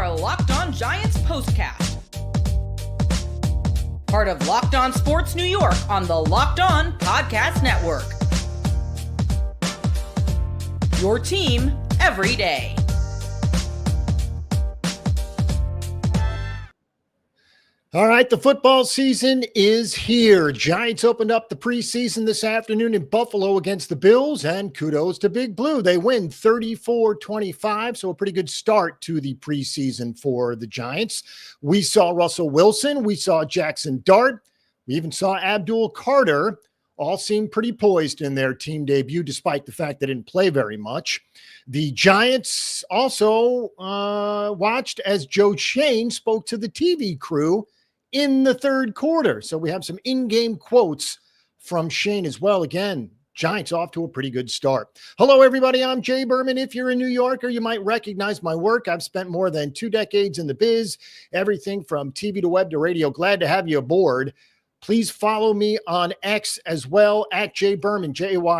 are Locked On Giants POSTCAST. Part of Locked On Sports New York on the Locked On Podcast Network. Your team every day. All right, the football season is here. Giants opened up the preseason this afternoon in Buffalo against the Bills, and kudos to Big Blue. They win 34-25, so a pretty good start to the preseason for the Giants. We saw Russell Wilson. We saw Jaxson Dart. We even saw Abdul Carter. All seemed pretty poised in their team debut, despite the fact they didn't play very much. The Giants also watched as Joe Schoen spoke to the TV crew in the third quarter. So we have some in-game quotes from Shane as well. Again, Giants off to a pretty good start. Hello, everybody. I'm Jay Berman. If you're a New Yorker, you might recognize my work. I've spent more than 2 decades in the biz, everything from TV to web to radio. Glad to have you aboard. Please follow me on X as well, at Jay Berman, Jayberman.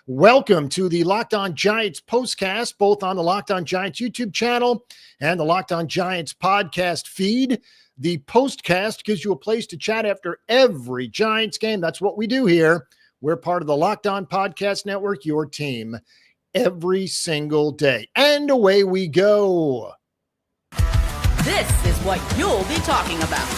Welcome to the Locked On Giants postcast, both on the Locked On Giants YouTube channel and the Locked On Giants podcast feed. The postcast gives you a place to chat after every Giants game. That's what we do here. We're part of the Locked On Podcast Network, your team every single day. And away we go. This is what you'll be talking about.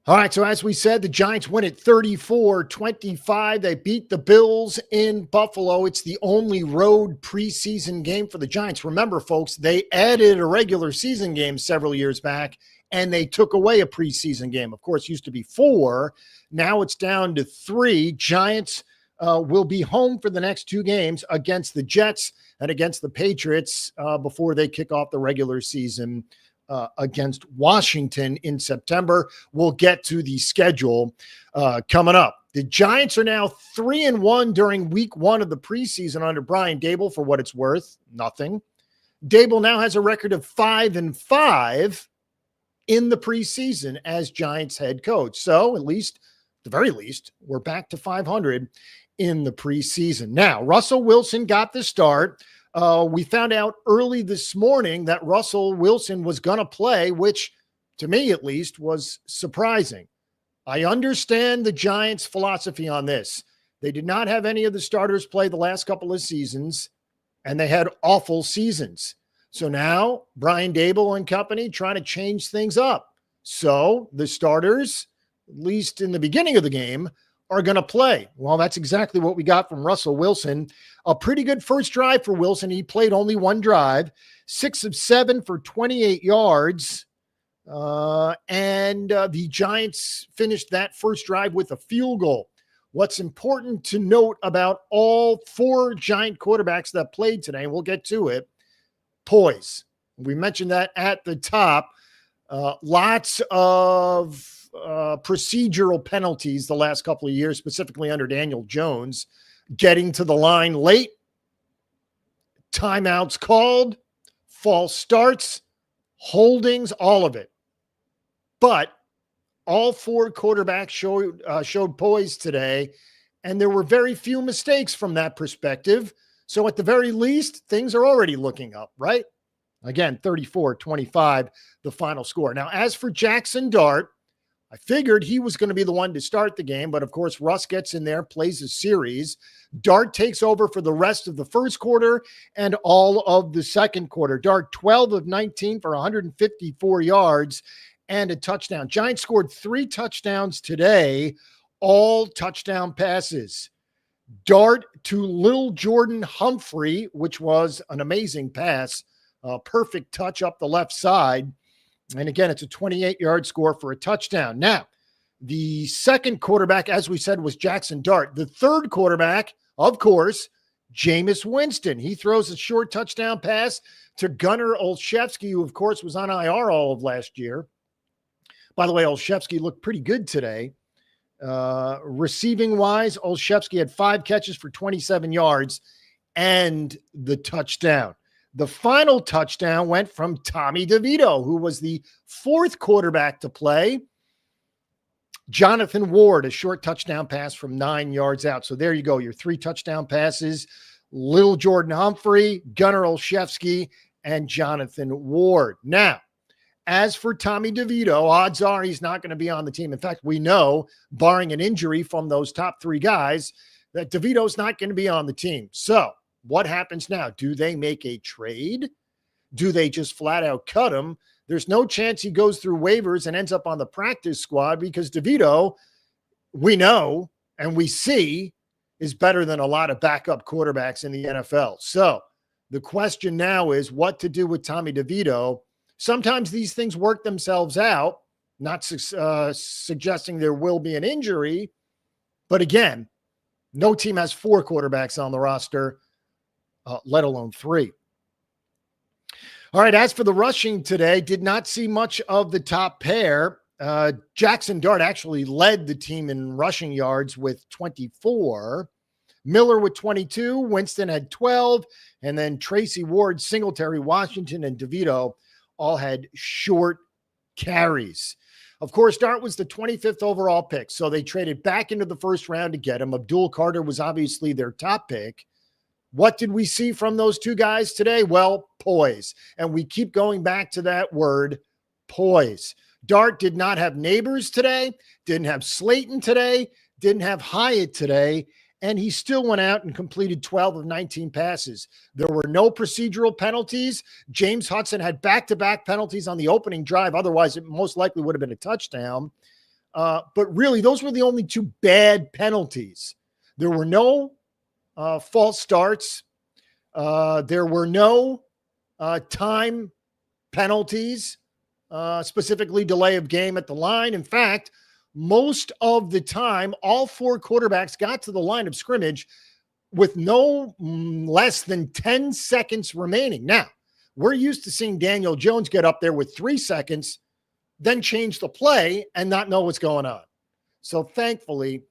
All right, so as we said, the Giants win at 34-25. They beat the Bills in Buffalo. It's the only road preseason game for the Giants. Remember, folks, they added a regular season game several years back, and they took away a preseason game. Of course, it used to be 4. Now it's down to 3. Giants will be home for the next 2 games against the Jets and against the Patriots before they kick off the regular season against Washington in September. We'll get to the schedule coming up. The Giants are now 3-1 during week 1 of the preseason under Brian Daboll. For what it's worth, nothing. Daboll now has a record of 5-5 in the preseason as Giants head coach. So at the very least, we're back to 500 in the preseason. Now, Russell Wilson got the start. We found out early this morning that Russell Wilson was going to play, which to me at least was surprising. I understand the Giants' philosophy on this. They did not have any of the starters play the last couple of seasons, and they had awful seasons. So now Brian Daboll and company trying to change things up. So the starters, at least in the beginning of the game, are going to play. Well, that's exactly what we got from Russell Wilson. A pretty good first drive for Wilson. He played only 1 drive, 6 of 7 for 28 yards. And the Giants finished that first drive with a field goal. What's important to note about all 4 Giant quarterbacks that played today, and we'll get to it, poise. We mentioned that at the top. Lots of procedural penalties the last couple of years, specifically under Daniel Jones, getting to the line late, timeouts called, false starts, holdings, all of it. But all 4 quarterbacks showed poise today, and there were very few mistakes from that perspective. So at the very least, things are already looking up, right? Again, 34-25, the final score. Now, as for Jaxson Dart, I figured he was going to be the one to start the game, but of course, Russ gets in there, plays a series. Dart takes over for the rest of the first quarter and all of the second quarter. Dart, 12 of 19 for 154 yards and a touchdown. Giants scored 3 touchdowns today, all touchdown passes. Dart to Lil Jordan Humphrey, which was an amazing pass, a perfect touch up the left side. And again, it's a 28-yard score for a touchdown. Now, the second quarterback, as we said, was Jaxson Dart. The third quarterback, of course, Jameis Winston. He throws a short touchdown pass to Gunnar Olszewski, who, of course, was on IR all of last year. By the way, Olszewski looked pretty good today. Receiving-wise, Olszewski had 5 catches for 27 yards and the touchdown. The final touchdown went from Tommy DeVito, who was the 4th quarterback to play. Jonathan Ward, a short touchdown pass from 9 yards out. So there you go, your 3 touchdown passes. Lil Jordan Humphrey, Gunnar Olszewski, and Jonathan Ward. Now, as for Tommy DeVito, odds are he's not going to be on the team. In fact, we know, barring an injury from those top three guys, that DeVito's not going to be on the team. So what happens now? Do they make a trade? Do they just flat out cut him? There's no chance he goes through waivers and ends up on the practice squad because DeVito, we know and we see, is better than a lot of backup quarterbacks in the NFL. So the question now is what to do with Tommy DeVito. Sometimes these things work themselves out, not suggesting there will be an injury. But again, no team has 4 quarterbacks on the roster, let alone 3. All right, as for the rushing today, did not see much of the top pair. Jaxson Dart actually led the team in rushing yards with 24. Miller with 22. Winston had 12. And then Tracy Ward, Singletary, Washington, and DeVito all had short carries. Of course, Dart was the 25th overall pick, so they traded back into the first round to get him. Abdul Carter was obviously their top pick. What did we see from those two guys today? Well, poise. And we keep going back to that word, poise. Dart did not have Nabers today, didn't have Slayton today, didn't have Hyatt today, and he still went out and completed 12 of 19 passes. There were no procedural penalties. James Hudson had back-to-back penalties on the opening drive. Otherwise, it most likely would have been a touchdown. But really, those were the only 2 bad penalties. There were no false starts. There were no time penalties, specifically delay of game at the line. In fact, most of the time, all 4 quarterbacks got to the line of scrimmage with no less than 10 seconds remaining. Now, we're used to seeing Daniel Jones get up there with 3 seconds, then change the play and not know what's going on. So thankfully,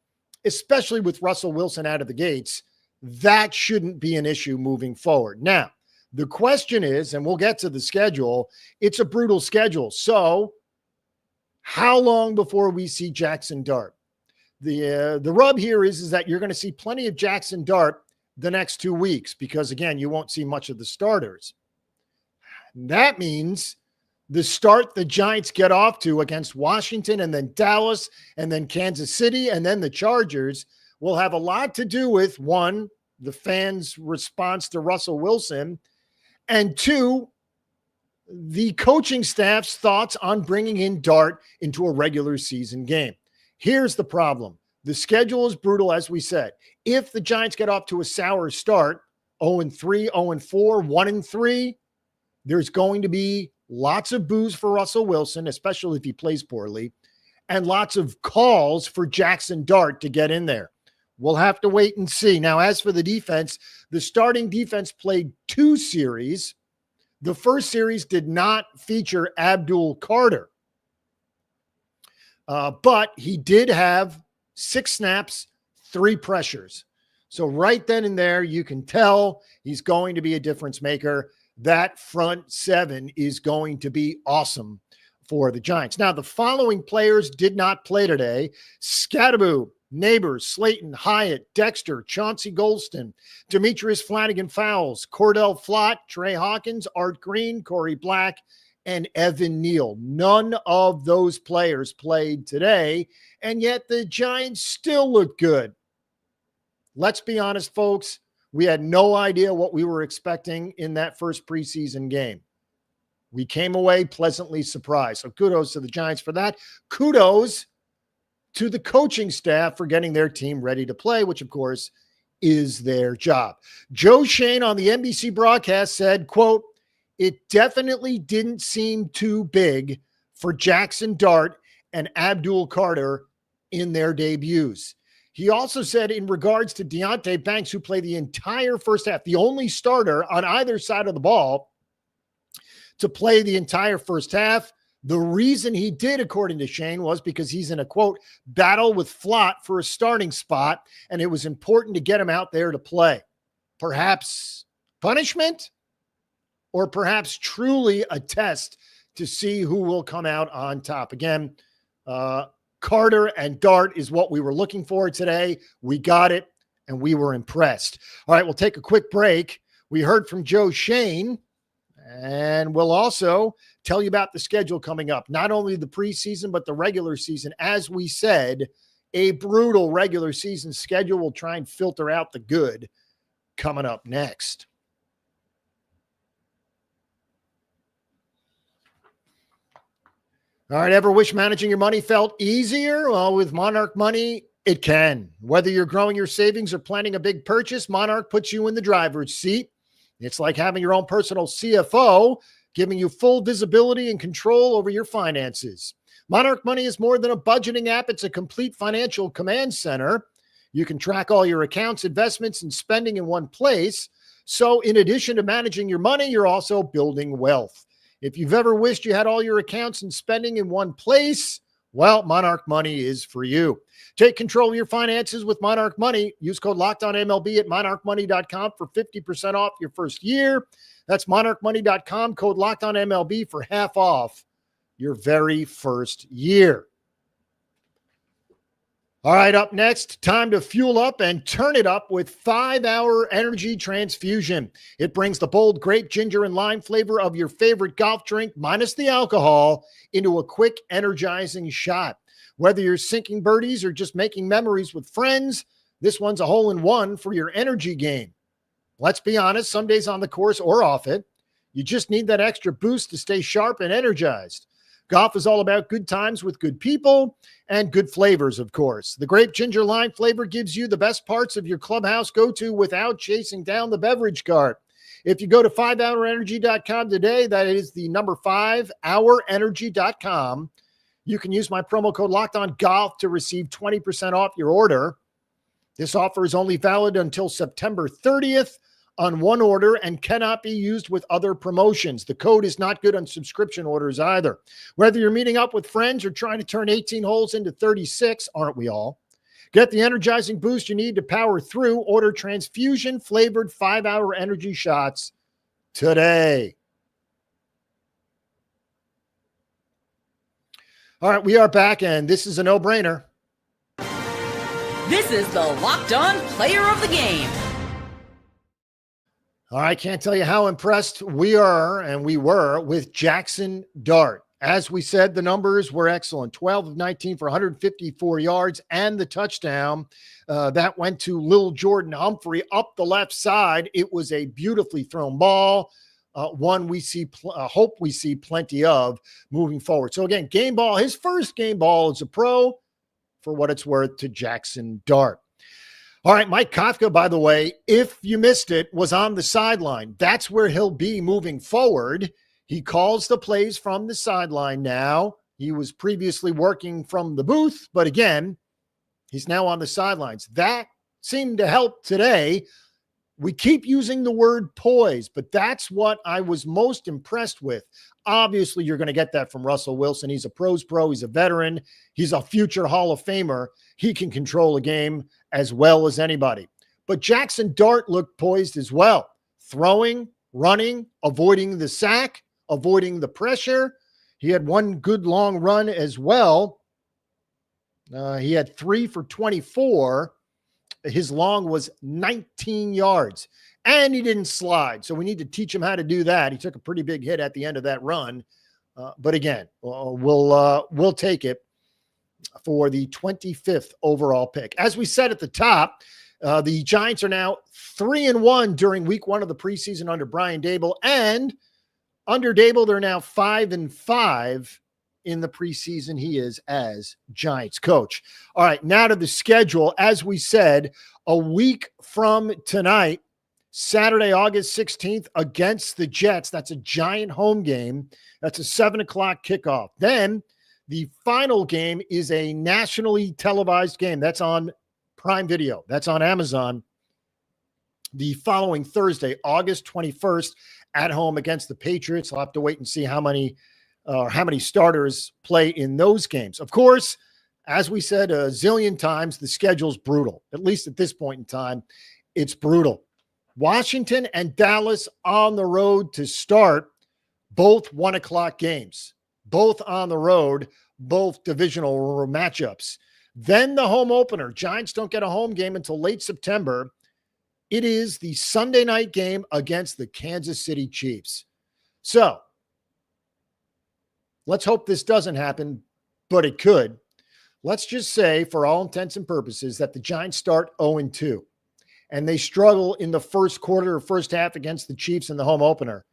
especially with Russell Wilson out of the gates, that shouldn't be an issue moving forward. Now, the question is, and we'll get to the schedule, it's a brutal schedule. So how long before we see Jaxson Dart? The rub here is that you're going to see plenty of Jaxson Dart the next 2 weeks because, again, you won't see much of the starters. That means the start the Giants get off to against Washington and then Dallas and then Kansas City and then the Chargers will have a lot to do with, 1, the fans' response to Russell Wilson, and 2, the coaching staff's thoughts on bringing in Dart into a regular season game. Here's the problem. The schedule is brutal, as we said. If the Giants get off to a sour start, 0-3, 0-4, 1-3, there's going to be lots of boos for Russell Wilson, especially if he plays poorly, and lots of calls for Jaxson Dart to get in there. We'll have to wait and see. Now, as for the defense, the starting defense played 2 series. The first series did not feature Abdul Carter, but he did have 6 snaps, 3 pressures. So right then and there, you can tell he's going to be a difference maker. That front 7 is going to be awesome for the Giants. Now, the following players did not play today. Scattaboo, Nabers, Slayton, Hyatt, Dexter, Chauncey Golston, Demetrius Flanagan-Fowles, Cordell Flott, Trey Hawkins, Art Green, Corey Black, and Evan Neal. None of those players played today, and yet the Giants still look good. Let's be honest, folks. We had no idea what we were expecting in that first preseason game. We came away pleasantly surprised. So kudos to the Giants for that. Kudos to the coaching staff for getting their team ready to play, which, of course, is their job. Joe Shane on the NBC broadcast said, quote, "It definitely didn't seem too big for Jaxson Dart and Abdul Carter in their debuts." He also said in regards to Deonte Banks, who played the entire first half, the only starter on either side of the ball to play the entire first half, the reason he did, according to Shane, was because he's in a, quote, battle with Flott for a starting spot, and it was important to get him out there to play. Perhaps punishment, or perhaps truly a test to see who will come out on top. Again, Carter and Dart is what we were looking for today. We got it. and we were impressed. All right, we'll take a quick break. We heard from Joe Shane, and we'll also tell you about the schedule coming up. Not only the preseason, but the regular season. As we said, a brutal regular season schedule. We'll try and filter out the good coming up next. All right, ever wish managing your money felt easier? Well, with Monarch Money, it can. Whether you're growing your savings or planning a big purchase, Monarch puts you in the driver's seat. It's like having your own personal CFO, giving you full visibility and control over your finances. Monarch Money is more than a budgeting app. It's a complete financial command center. You can track all your accounts, investments, and spending in one place. So in addition to managing your money, you're also building wealth. If you've ever wished you had all your accounts and spending in one place, well, Monarch Money is for you. Take control of your finances with Monarch Money. Use code LOCKEDONMLB at monarchmoney.com for 50% off your first year. That's monarchmoney.com, code LOCKEDONMLB for half off your very first year. All right, up next, time to fuel up and turn it up with 5-Hour Energy Transfusion. It brings the bold grape, ginger, and lime flavor of your favorite golf drink, minus the alcohol, into a quick, energizing shot. Whether you're sinking birdies or just making memories with friends, this one's a hole-in-one for your energy game. Let's be honest, some days on the course or off it, you just need that extra boost to stay sharp and energized. Golf is all about good times with good people and good flavors, of course. The grape ginger lime flavor gives you the best parts of your clubhouse go-to without chasing down the beverage cart. If you go to 5hourenergy.com today, that is the number 5hourenergy.com, you can use my promo code LOCKEDONGOLF to receive 20% off your order. This offer is only valid until September 30th. On one order and cannot be used with other promotions. The code is not good on subscription orders either. Whether you're meeting up with friends or trying to turn 18 holes into 36, aren't we all? Get the energizing boost you need to power through. Order transfusion-flavored 5-Hour Energy shots today. All right, we are back, and this is a no-brainer. This is the Locked On Player of the Game. I can't tell you how impressed we are and we were with Jaxson Dart. As we said, the numbers were excellent. 12 of 19 for 154 yards and the touchdown. That went to Lil Jordan Humphrey up the left side. It was a beautifully thrown ball. One we see, hope we see plenty of moving forward. So again, game ball, his first game ball as a pro, for what it's worth, to Jaxson Dart. All right, Mike Kafka, by the way, if you missed it, was on the sideline. That's where he'll be moving forward. He calls the plays from the sideline now. He was previously working from the booth, but again, he's now on the sidelines. That seemed to help today. We keep using the word poise, but that's what I was most impressed with. Obviously, you're going to get that from Russell Wilson. He's a pro's pro. He's a veteran. He's a future Hall of Famer. He can control a game as well as anybody. But Jaxson Dart looked poised as well. Throwing, running, avoiding the sack, avoiding the pressure. He had one good long run as well. He had 3 for 24. His long was 19 yards. And he didn't slide. So we need to teach him how to do that. He took a pretty big hit at the end of that run. But again, we'll take it for the 25th overall pick. As we said at the top, the Giants are now 3-1 during week 1 of the preseason under Brian Daboll. And under Daboll, they're now 5-5 in the preseason he is as Giants coach. All right, now to the schedule. As we said, a week from tonight, Saturday, August 16th, against the Jets. That's a Giant home game. That's a 7 o'clock kickoff. Then the final game is a nationally televised game. That's on Prime Video. That's on Amazon. The following Thursday, August 21st, at home against the Patriots. I'll have to wait and see how many starters play in those games. Of course, as we said a zillion times, the schedule's brutal. At least at this point in time, it's brutal. Washington and Dallas on the road to start, both 1 o'clock games, both on the road, both divisional matchups. Then the home opener. Giants don't get a home game until late September. It is the Sunday night game against the Kansas City Chiefs. So let's hope this doesn't happen, but it could. Let's just say, for all intents and purposes, that the Giants start 0-2, and they struggle in the first quarter or first half against the Chiefs in the home opener.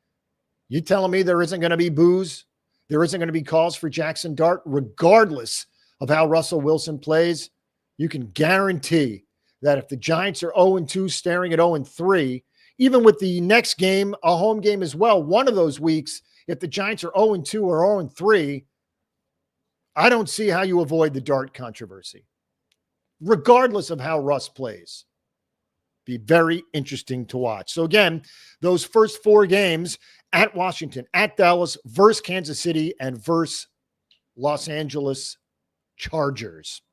You telling me there isn't going to be boos? There isn't going to be calls for Jaxson Dart, regardless of how Russell Wilson plays? You can guarantee that if the Giants are 0-2, staring at 0-3, even with the next game, a home game as well, one of those weeks, if the Giants are 0-2 or 0-3, I don't see how you avoid the Dart controversy, regardless of how Russ plays. Be very interesting to watch. So again, those first 4 games at Washington, at Dallas, versus Kansas City, and versus Los Angeles Chargers.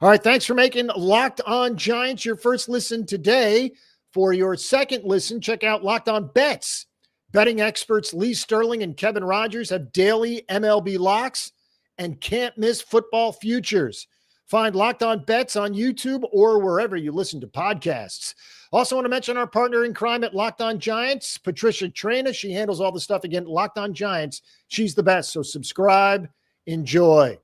All right, thanks for making Locked On Giants your first listen today. For your second listen, check out Locked On Bets. Betting experts Lee Sterling and Kevin Rogers have daily MLB locks and can't miss football futures. Find Locked On Bets on YouTube or wherever you listen to podcasts. Also want to mention our partner in crime at Locked On Giants, Patricia Traina. She handles all the stuff again, Locked On Giants. She's the best, so subscribe, enjoy.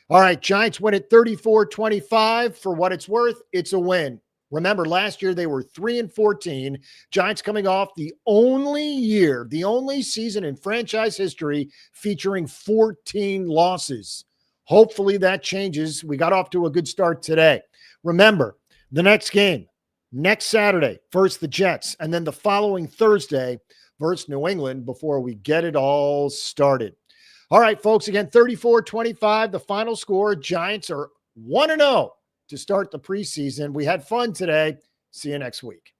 All right, Giants win at 34-25. For what it's worth, it's a win. Remember, last year they were 3-14. Giants coming off the only season in franchise history featuring 14 losses. Hopefully that changes. We got off to a good start today. Remember, the next game, next Saturday, versus the Jets, and then the following Thursday versus New England before we get it all started. All right, folks, again, 34-25, the final score. Giants are 1-0 to start the preseason. We had fun today. See you next week.